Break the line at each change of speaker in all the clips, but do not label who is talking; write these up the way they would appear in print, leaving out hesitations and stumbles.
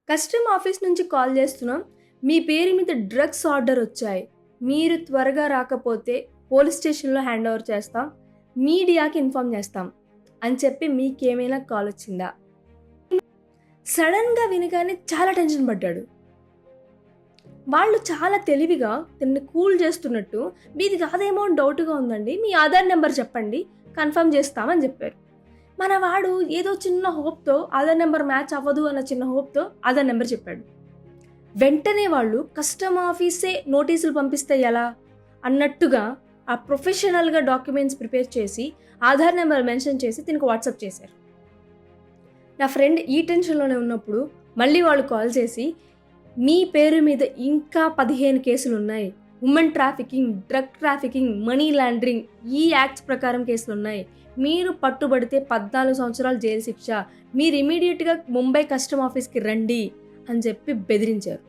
Custom office నుంచి call చేస్తున్నాం. మీ పేరు మీద డ్రగ్స్ ఆర్డర్ వచ్చాయి. మీరు త్వరగా రాకపోతే పోలీస్ స్టేషన్లో హ్యాండ్ ఓవర్ చేస్తాం, మీడియాకి ఇన్ఫామ్ చేస్తాం అని చెప్పి మీకేమైనా కాల్ వచ్చిందా? సడన్గా వినగానే చాలా టెన్షన్ పడ్డాడు. వాళ్ళు చాలా తెలివిగా తనని కూల్ చేస్తున్నట్టు, మీది కాదేమో డౌట్గా ఉందండి, మీ ఆధార్ నెంబర్ చెప్పండి, కన్ఫర్మ్ చేస్తామని చెప్పారు. మన వాడు ఏదో చిన్న హోప్తో ఆధార్ నెంబర్ మ్యాచ్ అవ్వదు అన్న చిన్న హోప్తో ఆధార్ నెంబర్ చెప్పాడు. వెంటనే వాళ్ళు కస్టమ్ ఆఫీసే నోటీసులు పంపిస్తే ఎలా అన్నట్టుగా ఆ ప్రొఫెషనల్గా డాక్యుమెంట్స్ ప్రిపేర్ చేసి ఆధార్ నెంబర్ మెన్షన్ చేసి దీనికి వాట్సాప్ చేశారు. నా ఫ్రెండ్ ఈ టెన్షన్లోనే ఉన్నప్పుడు మళ్ళీ వాళ్ళు కాల్ చేసి, మీ పేరు మీద ఇంకా 15 కేసులు ఉన్నాయి, women trafficking, drug trafficking, money laundering, ఈ యాక్ట్స్ ప్రకారం కేసులు ఉన్నాయి, మీరు పట్టుబడితే 14 సంవత్సరాలు జైలు శిక్ష, మీరు ఇమీడియట్గా ముంబై కస్టమ్ ఆఫీస్కి రండి అని చెప్పి బెదిరించారు.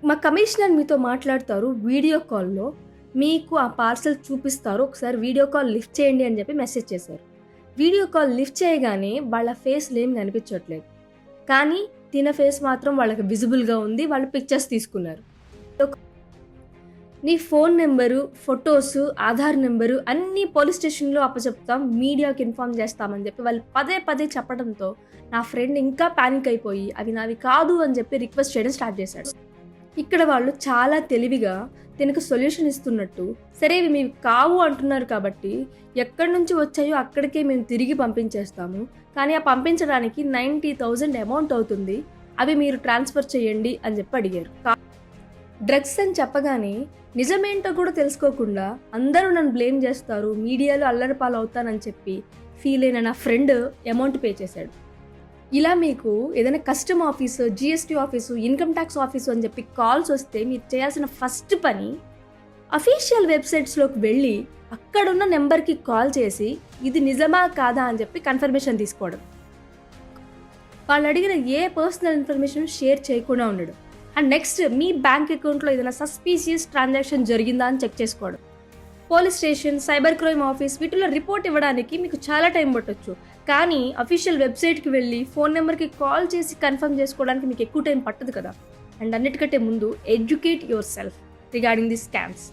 మా కమిషనర్ మీతో మాట్లాడతారు వీడియో కాల్లో, మీకు ఆ పార్సల్ చూపిస్తారు, ఒకసారి వీడియో కాల్ లిఫ్ట్ చేయండి అని చెప్పి మెసేజ్ చేశారు. వీడియో కాల్ లిఫ్ట్ చేయగానే వాళ్ళ ఫేస్లు ఏం కనిపించట్లేదు, కానీ తిన ఫేస్ మాత్రం వాళ్ళకి విజిబుల్గా ఉంది. వాళ్ళు పిక్చర్స్ తీసుకున్నారు. నీ phone number, photos, Aadhaar number అన్నీ పోలీస్ స్టేషన్లో అప్పచెప్తాం, మీడియాకి ఇన్ఫామ్ చేస్తామని చెప్పి వాళ్ళు పదే పదే చెప్పడంతో నా ఫ్రెండ్ ఇంకా ప్యానిక్ అయిపోయి అవి నావి కాదు అని చెప్పి రిక్వెస్ట్ చేయడం స్టార్ట్ చేశాడు. ఇక్కడ వాళ్ళు చాలా తెలివిగా దీనికి సొల్యూషన్ ఇస్తున్నట్టు, సరే ఇవి మీకు కావు అంటున్నారు కాబట్టి ఎక్కడి నుంచి వచ్చాయో అక్కడికే మేము తిరిగి పంపించేస్తాము, కానీ ఆ పంపించడానికి 90,000 అమౌంట్ అవుతుంది, అవి మీరు ట్రాన్స్ఫర్ చేయండి అని చెప్పి అడిగారు. డ్రగ్స్ అని చెప్పగానే నిజమేంటో కూడా తెలుసుకోకుండా అందరూ నన్ను బ్లేమ్ చేస్తారు, మీడియాలో అల్లరి పాలు అవుతానని చెప్పి ఫీల్ అయిన నా ఫ్రెండ్ అమౌంట్ పే చేశాడు. ఇలా మీకు ఏదైనా custom office, GST office, income tax office అని చెప్పి కాల్స్ వస్తే మీరు చేయాల్సిన ఫస్ట్ పని అఫీషియల్ వెబ్సైట్స్లోకి వెళ్ళి అక్కడున్న నెంబర్కి కాల్ చేసి ఇది నిజమా కాదా అని చెప్పి కన్ఫర్మేషన్ తీసుకోవడం. వాళ్ళు అడిగిన ఏ పర్సనల్ ఇన్ఫర్మేషన్ షేర్ చేయకుండా ఉండడం. అండ్ నెక్స్ట్, మీ బ్యాంక్ అకౌంట్లో ఏదైనా సస్పీషియస్ ట్రాన్సాక్షన్ జరిగిందా అని చెక్ చేసుకోవడం. Police station, cyber crime office వీటిలో రిపోర్ట్ ఇవ్వడానికి మీకు చాలా టైం పట్టొచ్చు, కానీ అఫీషియల్ వెబ్సైట్కి వెళ్ళి ఫోన్ నెంబర్కి కాల్ చేసి కన్ఫర్మ్ చేసుకోవడానికి మీకు ఎక్కువ టైం పట్టదు కదా. అండ్ అన్నిటికంటే ముందు educate your self regarding the scams.